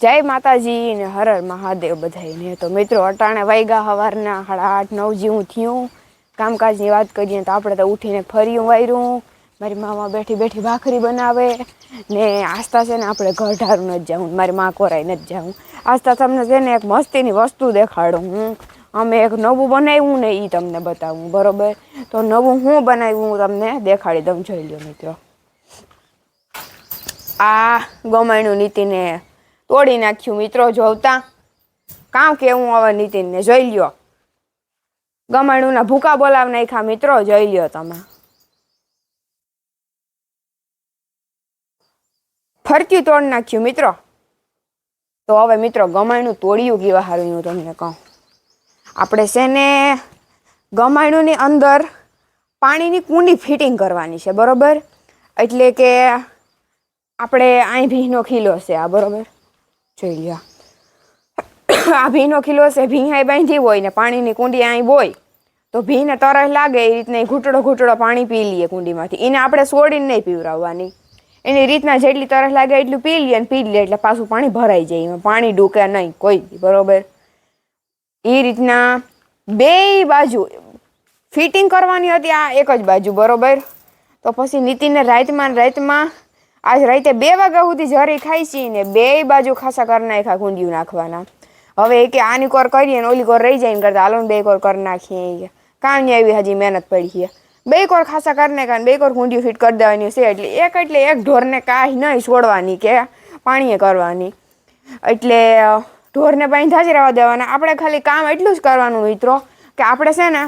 જય માતાજી ને હર હર મહાદેવ બધાઈને। તો મિત્રો અટાણે વાગ્યા સવારના 8:30 9 જેવું થયું। કામકાજની વાત કરીએ તો આપણે તો ઉઠીને ફર્યું વાર્યું। મારી મામા બેઠી બેઠી ભાખરી બનાવે ને આસ્તા છે ને આપણે ઘર ઢારું નથી જાવું, મારી માં કોરાય નથી જાવું। આસ્તા તમને છે ને એક મસ્તીની વસ્તુ દેખાડું હું। અમે એક નવું બનાવ્યું ને એ તમને બતાવું, બરોબર? તો નવું હું બનાવ્યું હું તમને દેખાડી દઉં, જોઈ લો મિત્રો। આ ગમાણ્યું નીતિને તોડી નાખ્યું મિત્રો, જોવતા કામ કેવું હવે નીતિનને જોઈ લ્યો। ગમાણુંના ભૂકા બોલાવ નાખ્યા મિત્રો, જોઈ લ્યો તમે। ફરતી તોડ નાખ્યું મિત્રો। તો હવે મિત્રો ગમાણું તોડ્યું કેવા હારું હું તમને કહું। આપણે છે ને ગમાણુંની અંદર પાણીની કુંડી ફિટિંગ કરવાની છે, બરોબર? એટલે કે આપણે અહીં ભીનો ખીલો છે આ, બરોબર? જોઈ લ્યો, આ ભીનો ખીલો છે, ભી અહીં બાંધી હોય ને પાણીની કુંડી અહીં હોય તો ભીને તરસ લાગે એ રીતના ઘૂંટડો ઘૂંટડો પાણી પી લઈએ કુંડીમાંથી। એને આપણે છોડીને નહીં પીવડાવવાની, એની રીતના જેટલી તરસ લાગે એટલું પી લઈએ અને પી લે એટલે પાછું પાણી ભરાઈ જાય, એમાં પાણી ડૂકે નહીં કોઈ, બરોબર? એ રીતના બે બાજુ ફિટિંગ કરવાની હતી, આ એક જ બાજુ, બરોબર? તો પછી નીતિને રાતમાં આજ રાતે 2 વાગ્યા સુધી જરી ખાઈ છે ને 2 બાજુ ખાસા કરી નાખ્યા કુંડિયું નાખવાના। હવે એ કે આની કોર કરીએ ને ઓલી કોર રહી જાય ને કરતા હાલો ને 2 કોર કરી નાખીએ, કામ નહીં આવી હજી મહેનત પડી છે। 2 કોર ખાસા કરી નાખ્યા ને 2 કોર કુંડિયું ફિટ કરી દેવાની છે, એટલે એક ઢોરને કાંઈ નહીં છોડવાની કે પાણીએ કરવાની, એટલે ઢોરને બાંધા જ રહેવા દેવાના। આપણે ખાલી કામ એટલું જ કરવાનું મિત્રો કે આપણે છે ને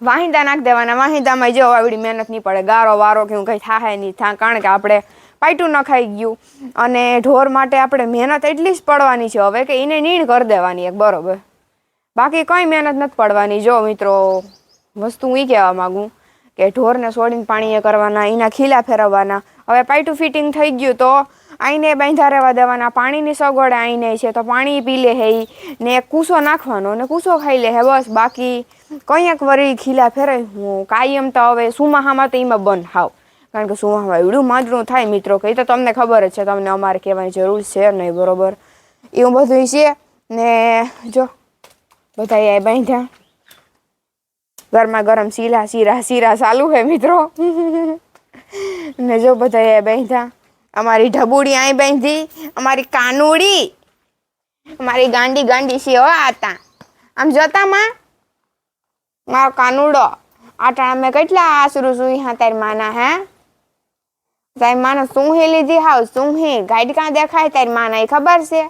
વાહિંદા નાખી દેવાના। વાહિંદામાં જો આવડી મહેનત નહીં પડે, ગારો વારો કે હું કંઈ થાય નહીં, કારણ કે આપણે પાટું ન ખાઈ ગયું અને ઢોર માટે આપણે મહેનત એટલી જ પડવાની છે હવે કે એને નીણ કરી દેવાની એક, બરોબર? બાકી કંઈ મહેનત નથી પડવાની। જો મિત્રો વસ્તુ હું એ કહેવા માગું કે ઢોરને છોડીને પાણીએ કરવાના, એના ખીલા ફેરવવાના। હવે પાટું ફિટિંગ થઈ ગયું તો આઈને બાંધા રહેવા દેવાના, પાણીની સગવડ આઈને છે તો પાણી પી લે હે ને એક કૂસો નાખવાનો ને કૂસો ખાઈ લે હે, બસ। બાકી કંઈક વળી ખીલા ફેરાય હું કાયમ તો હવે સુમાહામાં તો એમાં બંધ હાવ, કારણ કે સુમાહામાં એવડું માંદરું થાય મિત્રો કે એ તો તમને ખબર જ છે, તમને અમારે કહેવાની જરૂર છે નહીં, બરોબર? એવું બધું છે ને જો બધા એ બાંધ્યા, ગરમા ગરમ શીરા ચાલુ હે મિત્રો ને જો બધા એ બાંધ્યા। અમારી ઢબુડી અહીં બાંધી, અમારી કાનુડી, અમારી ગાંડી છે હો આતા, આમ જોતા માં મારો કાનુડો આટા અમે કેટલા આસરું સુઈ હા તારી માના, હે તારી માનો સુંહી લીધી, હાવ સુંહી ગાઈડ કાં દેખાય તારી માના એ ખબર છે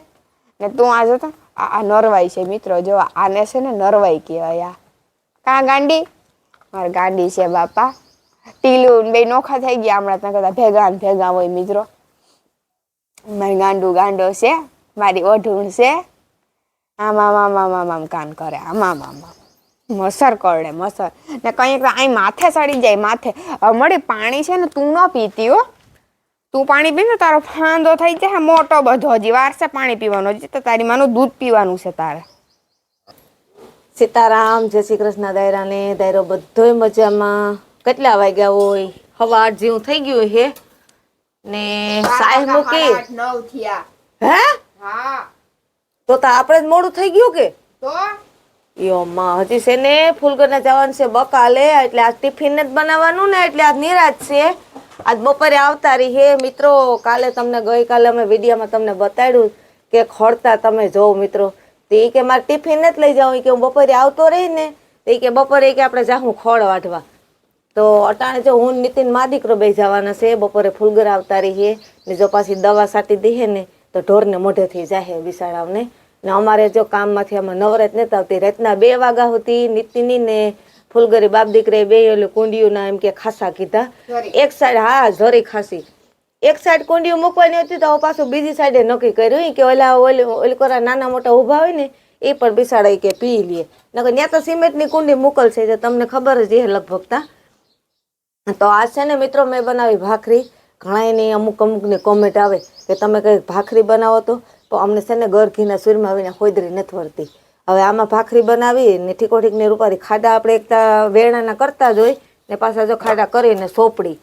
ને? તું આ જોતો આ નરવાઈ છે મિત્રો, જો આને છે ને નરવાઈ કહેવાય। કાં ગાંડી? મારી ગાંડી છે બાપા। ટીલું બે નોખા થઈ ગયા હમણાં, ત્યાં કરતા ભેગા હોય મિત્રો। મારી ગાંડો છે, મારી ઓઢુણ છે, આમ કાન કરે, આમ મસર કરડે મસર ને કંઈક અહીં માથે સડી જાય, માથે મળી પાણી છે ને તું ન પીતી હો, તું પાણી પી ને તારો ફાંદો થઈ જાય મોટો બધો, હજી વાર છે પાણી પીવાનો, હજી તો તારી માનું દૂધ પીવાનું છે તારે। સીતારામ, જય શ્રી કૃષ્ણ દાયરાને દાયરો બધોય મજામાં। કેટલા વાગ્યા હોય? 8:15 જેવું થઈ ગયું હે ને સાહેબ મૂકી 9 થયા। હે? હા તો આપણે જ મોડું થઈ ગયું કે? તો યો માં હજી છે ને ફૂલગરના જવાનું છે બકાલે, એટલે આજ ટિફિન જ બનાવવાનું ને એટલે આજ નિરાજ છે। આજ બપોરે આવતા રહી હે મિત્રો। કાલે તમને ગઈકાલે અમે વિડીયોમાં તમને બતાડ્યું કે ખોડતા તમે જોવો મિત્રો, તે કે મારે ટિફિન જ લઈ જાઉં કે હું બપોરે આવતો રહી ને, તે કે બપોરે કે આપણે જાઉં ખોળ વાઢવા। તો અટાણે જો હું નીતિન મા દીકરો બે જવાના છે, બપોરે ફૂલગર આવતા રહીએ ને જો પાછી દવા સાટી દઈએ ને તો ઢોરને મોઢેથી જાય બિસાડાવને ને અમારે જો કામમાંથી અમે નવરાત નથી આવતી, રાતના 2 વાગ્યા સુધી નીતિની ને ફૂલગરી બાપ દીકરે બે ઓલું કુંડિયુંના એમ કે ખાસા કીધા, એક સાઈડ હા જરી ખાસી, એક સાઈડ કુંડિયું મૂકવાની હતી તો પાછું બીજી સાઈડે નક્કી કર્યું કે ઓલી કોરા નાના મોટા ઊભા હોય ને એ પણ બિસાડા કે પી લે, નકર ત્યાં તો સિમેન્ટની કુંડી મૂકલ છે, તમને ખબર જ એ લગભગ તો આજ છે ને મિત્રો મેં બનાવી ભાખરી। ઘણા એની અમુકની કોમેન્ટ આવે કે તમે કંઈક ભાખરી બનાવો તો અમને છે ને ગર ઘીના સૂરમાં આવીને હોદરી નથી વળતી। હવે આમાં ભાખરી બનાવી ને ઠીકોઠીકની રૂપારી ખાડા આપણે એકતા વેણાના કરતા જ હોય ને પાછા જો ખાડા કરીને સોપડી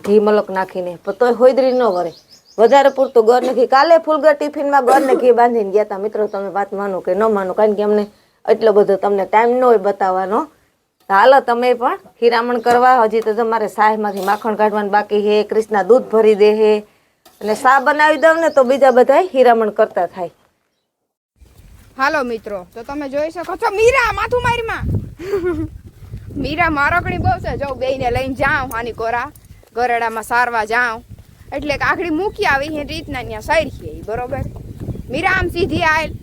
ઘી મલક નાખીને તોય હોદરી ન વળે। વધારે પૂરતું ગળને ઘી. કાલે ફૂલગર ટિફિનમાં ગળને ઘી બાંધીને ગયા હતા મિત્રો. તમે વાત માનો કે ન માનો, કારણ કે અમને એટલો બધો તમને ટાઈમ ન હોય બતાવવાનો. તો હાલો તમે પણ હીરામણ કરવા. હજી તો તમારે સાહેમાંથી માખણ કાઢવાનું બાકી છે. કૃષ્ણા દૂધ ભરી દે છે અને સા બનાવી દઉં ને તો બીજા બધા હીરામણ કરતા થાય. હાલો મિત્રો, તો તમે જોઈ શકો છો મીરા માથું મારીમાં મીરા મારકણી બહુ છે. જો બેયને લઈને જાઉં આની કોરા ગરડામાં સારવા જાઉં એટલે કાકડી મૂકી આવી એ રીતના ત્યાં સારી બરોબર. મીરા આમ સીધી આવેલ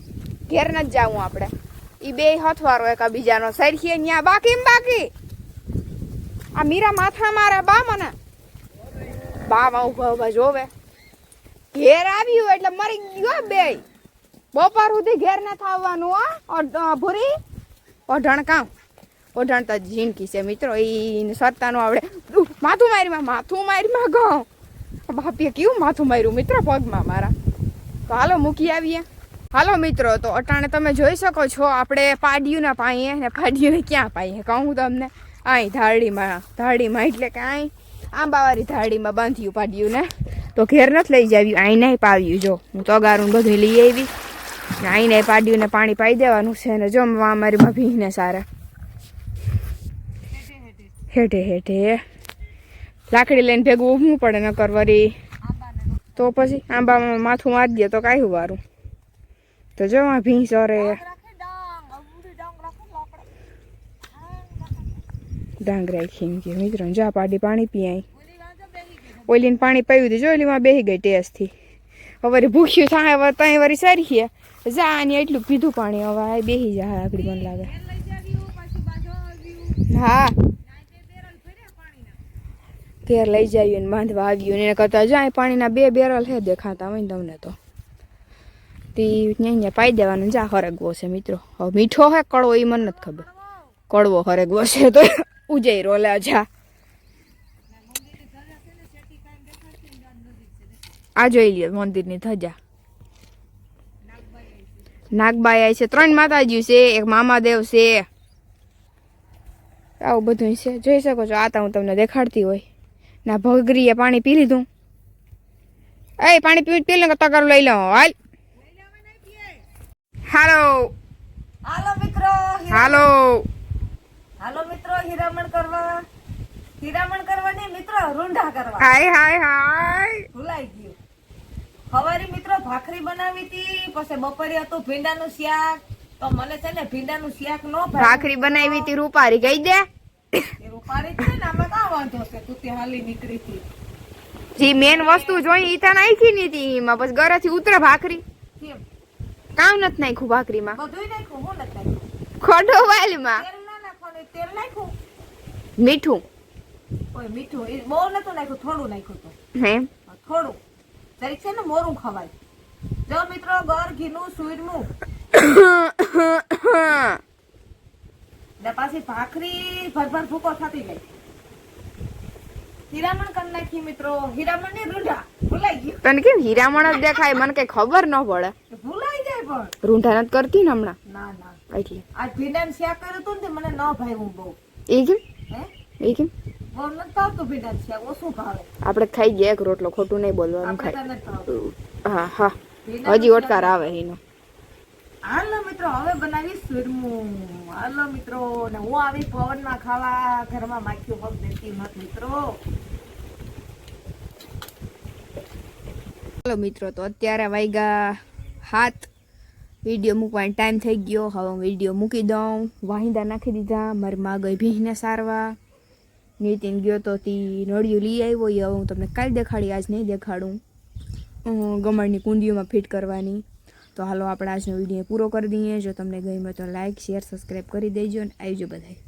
ઘેર નથી જાવું આપણે. એ બે હથવારો એક બીજાનો સરખીએ ત્યાં બાકી આ મીરા માથા મારે બા મને બા ઉભા જોવે ઘેર આવ્યું એટલે મરી ગયો બે. બપોર સુધી ઘેર ના થવાનું હો ભૂરી ઓઢણ કામ ઓઢણ તો જિંદગી છે મિત્રો. એ સરતાનું આવડે. માથું મારીમાં ઘઉં બાપીએ કેવું માથું માર્યું મિત્રો પગમાં મારા. તો હાલો મૂકી આવીએ. હાલો મિત્રો, તો અટાણે તમે જોઈ શકો છો આપણે પાડિયુંના પાઈએ ને પાડિયુંને ક્યાં પાઈએ કહું તમને અહીં ધારડીમાં એટલે કે અહીં આંબાવાળી ધારડીમાં બાંધ્યું પાડિયુંને. તો ઘેર નથી લઈ જાવ્યું, અહીં નહીં પાવ્યું. જો હું તગારું બધું લઈ આવી ને અહીં નહીં પાડ્યું ને પાણી પાઈ દેવાનું છે. ને જો અમારી ભાભીને સારા હેઠે લાકડી લઈને ભેગું ઊભવું પડે ન કરવારી. તો પછી આંબામાં માથું મારી દે તો કાંઈ વારું. તો જો આ ભીંસ અરે ડાંગ રાખી કે મિત્રો જા પાડી પાણી પીઆઈ ઓલીને પાણી પાયું હતું. જો ઓલીમાં બેસી ગઈ ટેસ્ટથી. હવે ભૂખ્યું થાય હવે ત્યાં વળી સારી છે. જા આની એટલું પીધું પાણી હવે બેસી જા આગળ મને લાગે. હા ઘેર લઈ જાવ્યું ને બાંધવા આવ્યું એને કરતા જાય પાણીના 2 બેરલ છે દેખાતા હોય ને તમને. તો તે અહીંયા પાઈ દેવાનું જા હરગવો છે મિત્રો. હવે મીઠો હે કડવો એ મને નથી ખબર. કડવો હરગવો છે તો ઉજઈ રોલે જા. આ જોઈ લ્યો મંદિરની ધજા. નાગબાઈ છે, 3 માતાજી છે, એક મામાદેવ છે, આવું બધું છે જોઈ શકો છો. આ તો હું તમને દેખાડતી હોય. ના ભગરીએ પાણી પી લીધું. એ પાણી પી લે તગારું લઈ લો. હાલો હાલો મિત્રો, હાલો મિત્રો હીરામણ કરવા. હીરામણ કરવા નહીં મિત્રો, રૂંઢા કરવા. હાય ભૂલાઈ ગયું. સવારે મિત્રો ભાખરી બનાવી હતી, પછી બપોરે હતું ભીંડાનું શાક. તો મને છે ને ભીંડાનું શાક નો ભાખરી બનાવી હતી રૂપારી ગઈ દે. રૂપારી છે ને આમાં કાં વાંધો છે, તું તે હાલી નીકળી હતી. જે મેન વસ્તુ જોઈ ઈ તો નાખી ની હતી એમાં, બસ ગરાથી ઉતરે ભાખરી. કેમ કામ નથી નાખ્યું ભાખરીમાં. બધુંય નાખ્યું? હું નથી નાખ્યું. ખોટો વાલમાં તેલ ના નાખવાનું, તેલ નાખ્યું. મીઠું ઓય મીઠું એ બહુ નતું નાખ્યું, થોડું નાખ્યું તો હે થોડું. જરીક છે ને મોરું ખવાય. જો મિત્રો ગર ઘીનું સુરમું ને પાછી ભાખરી ભરભર ભૂકો થતી જાય. હીરામણ કરી નાખી મિત્રો. હીરામણ ની રૂંઢા ભૂલાઈ ગયું. તને કેમ હીરામણ જ દેખાય? મને કઈ ખબર ન પડે. ભૂલાઈ જાય પણ રૂંઢા નથી કરતી ને હમણાં ના એટલે. આજ ભીંડાનું શાક કર્યું હતું ને તે મને ન ભાવ્યું બહુ. એ કેમ હે એ કેમ? બહુ નથી ભાવતું ભીંડાનું શાક, ઓછું ભાવે. આપણે ખાઈ ગયા એક રોટલો, ખોટું નહીં બોલવાનું. આપણે ખાઈ તો નથી ભાવતું. હા હજી ઓટકાર આવે એનો. હાલો મિત્રો હવે બનાવી સુરમું. હાલો મિત્રો, ને હું આવી પવનમાં ખાવા. ઘરમાં માખ્યું પગ દેતી મત મિત્રો. ચાલો મિત્રો, તો અત્યારે વાગ્યા 7. વિડીયો મૂકવાનો ટાઈમ થઈ ગયો. હવે હું વિડીયો મૂકી દઉં. વાહિંદા નાખી દીધા. મારી માં ગઈ ભીંસને સારવા. નીતિન ગયો તો તી નળિયું લઈ આવ્યો. એ હવે હું તમને કાલે દેખાડી, આજ નહીં દેખાડું. ગમણની કુંડીઓમાં ફિટ કરવાની. તો હાલો આપણે આજનો વિડીયો પૂરો કરી દઈએ. જો તમને ગમ્યો તો લાઈક શેર સબસ્ક્રાઈબ કરી દેજો અને આવજો બધાય.